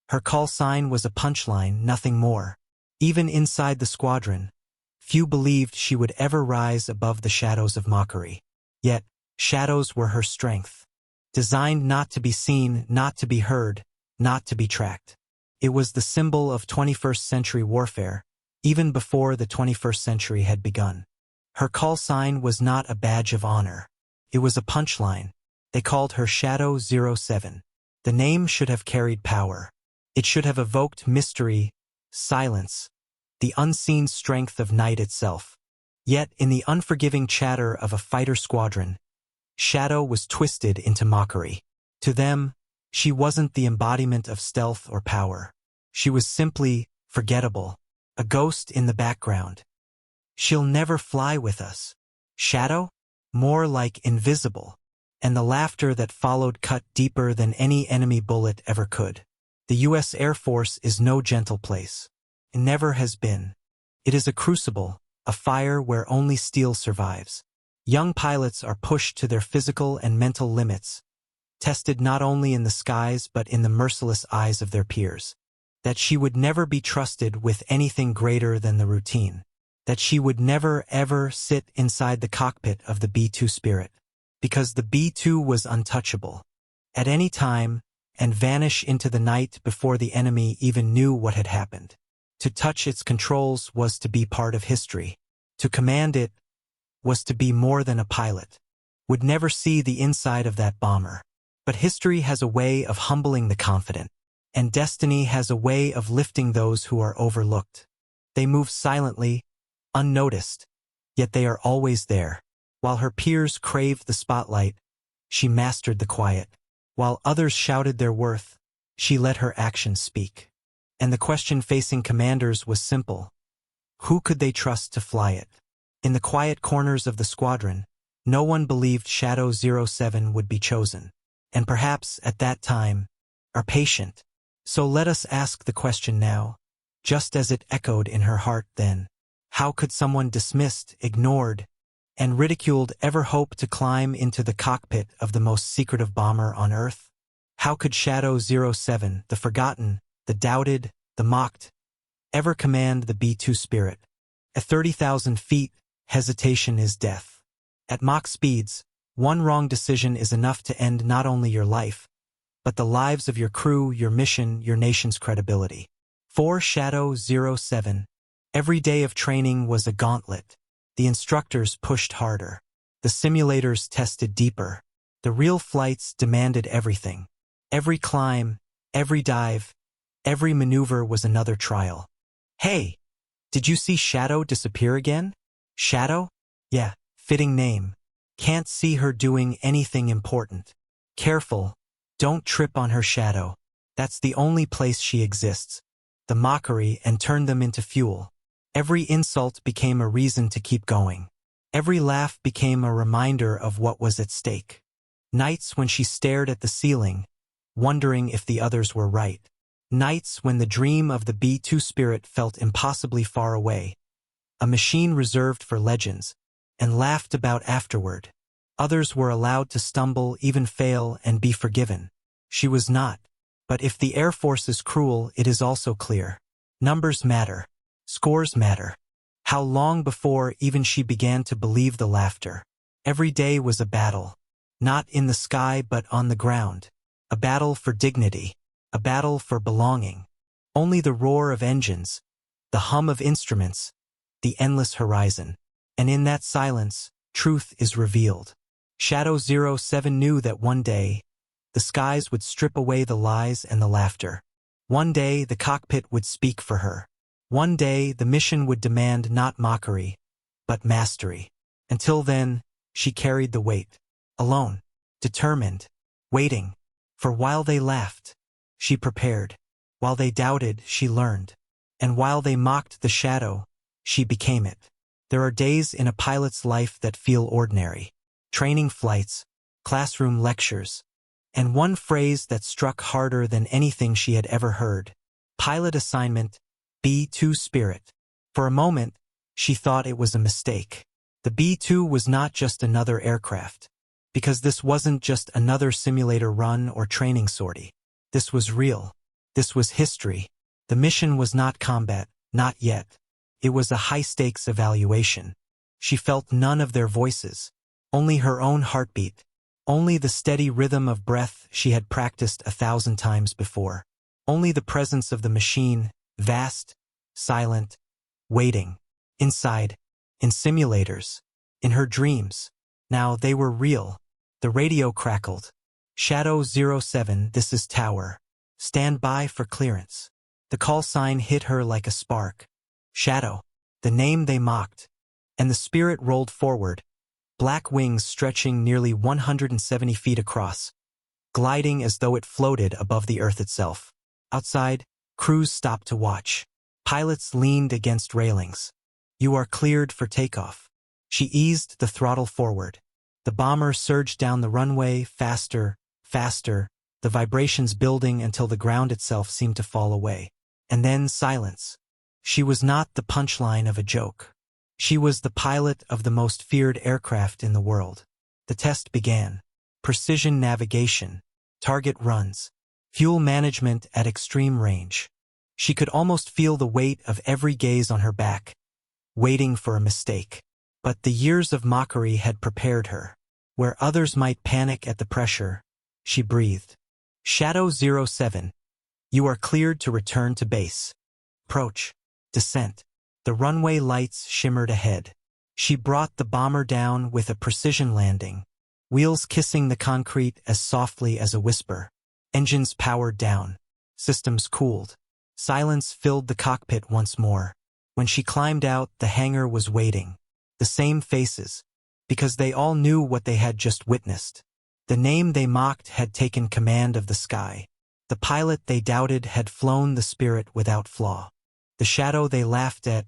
Her call sign was a punchline, nothing more. Even inside the squadron, few believed she would ever rise above the shadows of mockery. Yet, shadows were her strength. Designed not to be seen, not to be heard, not to be tracked. It was the symbol of 21st century warfare, even before the 21st century had begun. Her call sign was not a badge of honor. It was a punchline. They called her Shadow 07. The name should have carried power. It should have evoked mystery, silence, the unseen strength of night itself. Yet, in the unforgiving chatter of a fighter squadron, Shadow was twisted into mockery. To them, she wasn't the embodiment of stealth or power. She was simply forgettable, a ghost in the background. She'll never fly with us. Shadow? More like invisible. And the laughter that followed cut deeper than any enemy bullet ever could. The U.S. Air Force is no gentle place. It never has been. It is a crucible, a fire where only steel survives. Young pilots are pushed to their physical and mental limits, tested not only in the skies but in the merciless eyes of their peers. That she would never be trusted with anything greater than the routine. That she would never ever sit inside the cockpit of the B-2 Spirit. Because the B-2 was untouchable. At any time, and vanish into the night before the enemy even knew what had happened. To touch its controls was to be part of history. To command it was to be more than a pilot. Would never see the inside of that bomber. But history has a way of humbling the confident. And destiny has a way of lifting those who are overlooked. They move silently, unnoticed, yet they are always there. While her peers craved the spotlight, she mastered the quiet. While others shouted their worth, she let her actions speak. And the question facing commanders was simple. Who could they trust to fly it? In the quiet corners of the squadron, no one believed Shadow 07 would be chosen. And perhaps, at that time, are patient. So let us ask the question now, just as it echoed in her heart then. How could someone dismissed, ignored, and ridiculed ever hope to climb into the cockpit of the most secretive bomber on Earth? How could Shadow 07, the forgotten, the doubted, the mocked, ever command the B-2 Spirit? At 30,000 feet, hesitation is death. At Mach speeds, one wrong decision is enough to end not only your life, but the lives of your crew, your mission, your nation's credibility. For Shadow 07, every day of training was a gauntlet. The instructors pushed harder. The simulators tested deeper. The real flights demanded everything. Every climb, every dive, every maneuver was another trial. Hey, did you see Shadow disappear again? Shadow? Yeah, fitting name. Can't see her doing anything important. Careful, don't trip on her shadow. That's the only place she exists. The mockery and turn them into fuel. Every insult became a reason to keep going. Every laugh became a reminder of what was at stake. Nights when she stared at the ceiling, wondering if the others were right. Nights when the dream of the B-2 Spirit felt impossibly far away. A machine reserved for legends, and laughed about afterward. Others were allowed to stumble, even fail, and be forgiven. She was not. But if the Air Force is cruel, it is also clear. Numbers matter. Scores matter. How long before even she began to believe the laughter? Every day was a battle. Not in the sky but on the ground. A battle for dignity. A battle for belonging. Only the roar of engines, the hum of instruments, the endless horizon. And in that silence, truth is revealed. Shadow 07 knew that one day, the skies would strip away the lies and the laughter. One day, the cockpit would speak for her. One day, the mission would demand not mockery, but mastery. Until then, she carried the weight. Alone, determined, waiting. For while they laughed, she prepared. While they doubted, she learned. And while they mocked the shadow, she became it. There are days in a pilot's life that feel ordinary. Training flights, classroom lectures, and one phrase that struck harder than anything she had ever heard. Pilot assignment, B-2 Spirit. For a moment, she thought it was a mistake. The B-2 was not just another aircraft. Because this wasn't just another simulator run or training sortie. This was real. This was history. The mission was not combat, not yet. It was a high-stakes evaluation. She felt none of their voices, only her own heartbeat, only the steady rhythm of breath she had practiced 1,000 times before, only the presence of the machine, vast, silent, waiting, inside, in simulators, in her dreams. Now they were real. The radio crackled. Shadow 07, this is Tower. Stand by for clearance. The call sign hit her like a spark. Shadow, the name they mocked. And the spirit rolled forward, black wings stretching nearly 170 feet across, gliding as though it floated above the earth itself. Outside, crews stopped to watch. Pilots leaned against railings. You are cleared for takeoff. She eased the throttle forward. The bomber surged down the runway, faster, faster, the vibrations building until the ground itself seemed to fall away. And then silence. She was not the punchline of a joke. She was the pilot of the most feared aircraft in the world. The test began. Precision navigation, target runs, fuel management at extreme range. She could almost feel the weight of every gaze on her back, waiting for a mistake. But the years of mockery had prepared her. Where others might panic at the pressure, she breathed. Shadow 07, you are cleared to return to base. Approach. Descent. The runway lights shimmered ahead. She brought the bomber down with a precision landing, wheels kissing the concrete as softly as a whisper. Engines powered down. Systems cooled. Silence filled the cockpit once more. When she climbed out, the hangar was waiting. The same faces, because they all knew what they had just witnessed. The name they mocked had taken command of the sky. The pilot they doubted had flown the spirit without flaw. The shadow they laughed at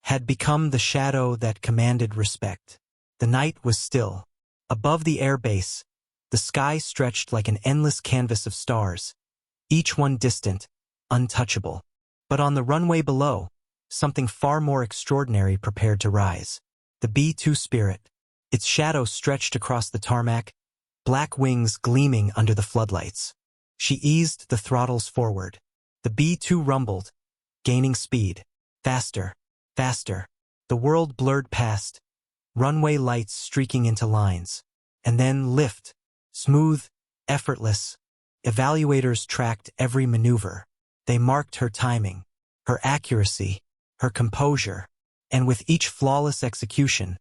had become the shadow that commanded respect. The night was still. Above the airbase, the sky stretched like an endless canvas of stars, each one distant, untouchable. But on the runway below, something far more extraordinary prepared to rise. The B-2 spirit. Its shadow stretched across the tarmac, black wings gleaming under the floodlights. She eased the throttles forward. The B-2 rumbled, gaining speed. Faster, faster. The world blurred past, runway lights streaking into lines. And then lift, smooth, effortless. Evaluators tracked every maneuver. They marked her timing, her accuracy, her composure. And with each flawless execution,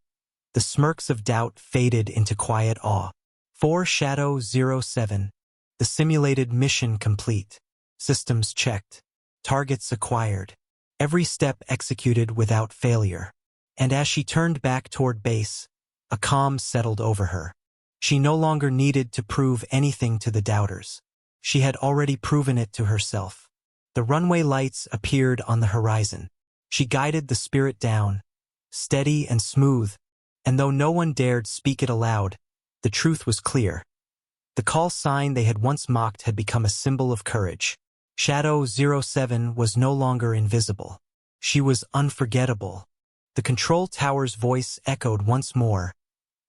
the smirks of doubt faded into quiet awe. 4 Shadow 07, the simulated mission complete. Systems checked. Targets acquired. Every step executed without failure. And as she turned back toward base, a calm settled over her. She no longer needed to prove anything to the doubters. She had already proven it to herself. The runway lights appeared on the horizon. She guided the spirit down, steady and smooth, and though no one dared speak it aloud, the truth was clear. The call sign they had once mocked had become a symbol of courage. Shadow 07 was no longer invisible. She was unforgettable. The control tower's voice echoed once more,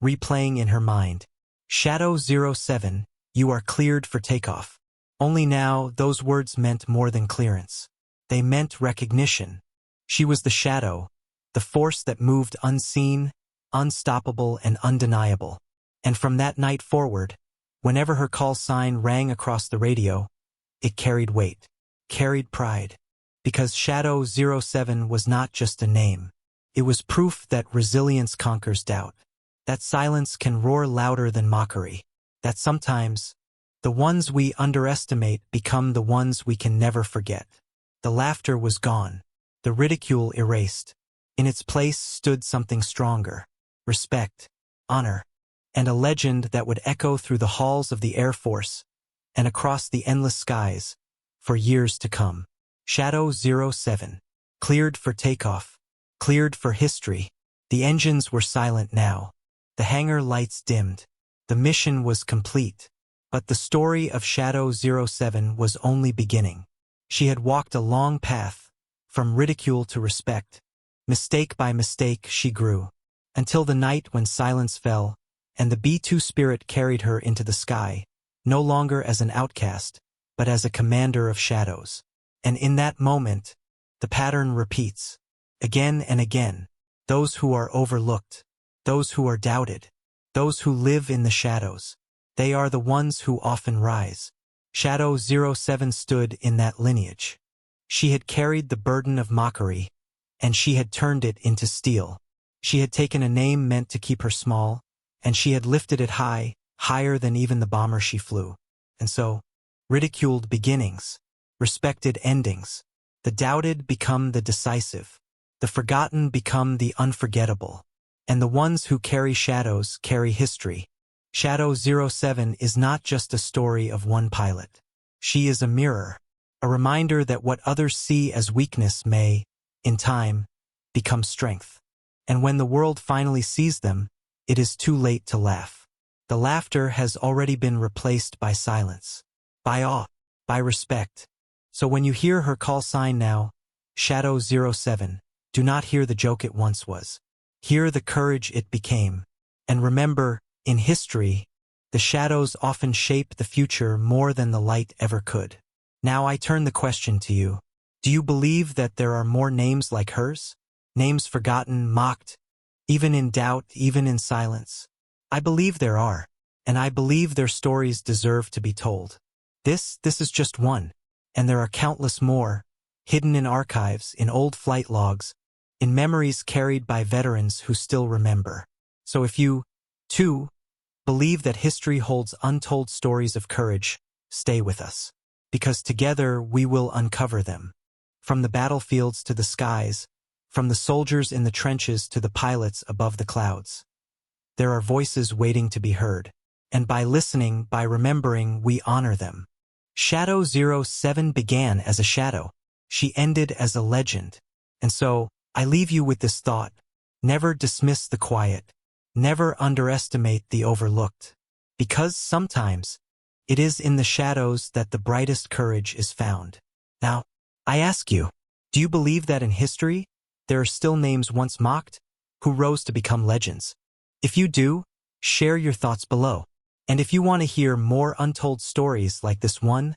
replaying in her mind. Shadow 07, you are cleared for takeoff. Only now, those words meant more than clearance. They meant recognition. She was the shadow, the force that moved unseen, unstoppable, and undeniable. And from that night forward, whenever her call sign rang across the radio, it carried weight, carried pride. Because Shadow 07 was not just a name. It was proof that resilience conquers doubt. That silence can roar louder than mockery. That sometimes, the ones we underestimate become the ones we can never forget. The laughter was gone. The ridicule erased. In its place stood something stronger. Respect, honor, and a legend that would echo through the halls of the Air Force and across the endless skies for years to come. Shadow 07. Cleared for takeoff. Cleared for history. The engines were silent now. The hangar lights dimmed. The mission was complete. But the story of Shadow 07 was only beginning. She had walked a long path, from ridicule to respect. Mistake by mistake she grew, until the night when silence fell, and the B-2 spirit carried her into the sky, no longer as an outcast, but as a commander of shadows. And in that moment, the pattern repeats. Again and again, those who are overlooked, those who are doubted, those who live in the shadows, they are the ones who often rise. Shadow 07 stood in that lineage. She had carried the burden of mockery, and she had turned it into steel. She had taken a name meant to keep her small, and she had lifted it high, higher than even the bomber she flew. And so, ridiculed beginnings, respected endings. The doubted become the decisive. The forgotten become the unforgettable. And the ones who carry shadows carry history. Shadow 07 is not just a story of one pilot. She is a mirror, a reminder that what others see as weakness may, in time, become strength. And when the world finally sees them, it is too late to laugh. The laughter has already been replaced by silence, by awe, by respect. So when you hear her call sign now, Shadow 07, do not hear the joke it once was. Hear the courage it became. And remember, in history, the shadows often shape the future more than the light ever could. Now I turn the question to you. Do you believe that there are more names like hers? Names forgotten, mocked, even in doubt, even in silence? I believe there are, and I believe their stories deserve to be told. This is just one, and there are countless more, hidden in archives, in old flight logs, in memories carried by veterans who still remember. So if you, too, believe that history holds untold stories of courage, stay with us. Because together we will uncover them. From the battlefields to the skies, from the soldiers in the trenches to the pilots above the clouds. There are voices waiting to be heard. And by listening, by remembering, we honor them. Shadow 07 began as a shadow. She ended as a legend. And so, I leave you with this thought. Never dismiss the quiet. Never underestimate the overlooked. Because sometimes, it is in the shadows that the brightest courage is found. Now, I ask you, do you believe that in history, there are still names once mocked, who rose to become legends? If you do, share your thoughts below. And if you want to hear more untold stories like this one,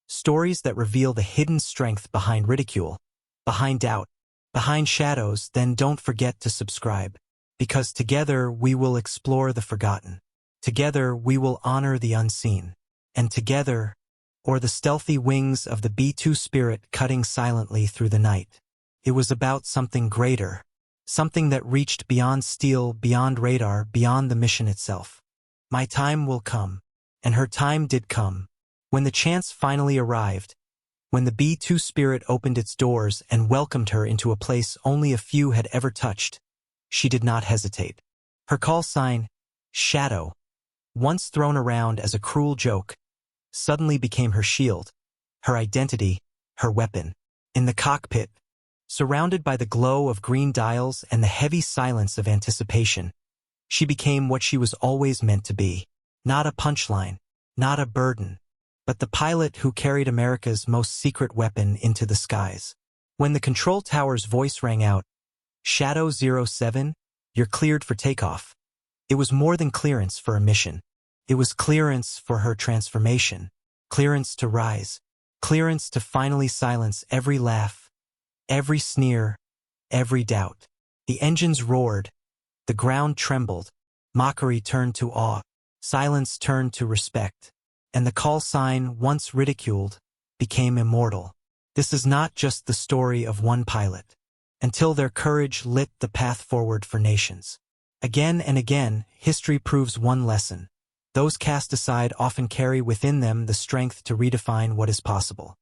stories that reveal the hidden strength behind ridicule, behind doubt, behind shadows, then don't forget to subscribe. Because together we will explore the forgotten. Together we will honor the unseen. And together, or the stealthy wings of the B-2 spirit cutting silently through the night. It was about something greater. Something that reached beyond steel, beyond radar, beyond the mission itself. My time will come. And her time did come. When the chance finally arrived, when the B-2 spirit opened its doors and welcomed her into a place only a few had ever touched, she did not hesitate. Her call sign, Shadow, once thrown around as a cruel joke, suddenly became her shield, her identity, her weapon. In the cockpit, surrounded by the glow of green dials and the heavy silence of anticipation, she became what she was always meant to be. Not a punchline, not a burden, but the pilot who carried America's most secret weapon into the skies. When the control tower's voice rang out, Shadow 07, you're cleared for takeoff. It was more than clearance for a mission. It was clearance for her transformation, clearance to rise, clearance to finally silence every laugh, every sneer, every doubt. The engines roared, the ground trembled, mockery turned to awe, silence turned to respect, and the call sign, once ridiculed, became immortal. This is not just the story of one pilot, until their courage lit the path forward for nations. Again and again, history proves one lesson. Those cast aside often carry within them the strength to redefine what is possible.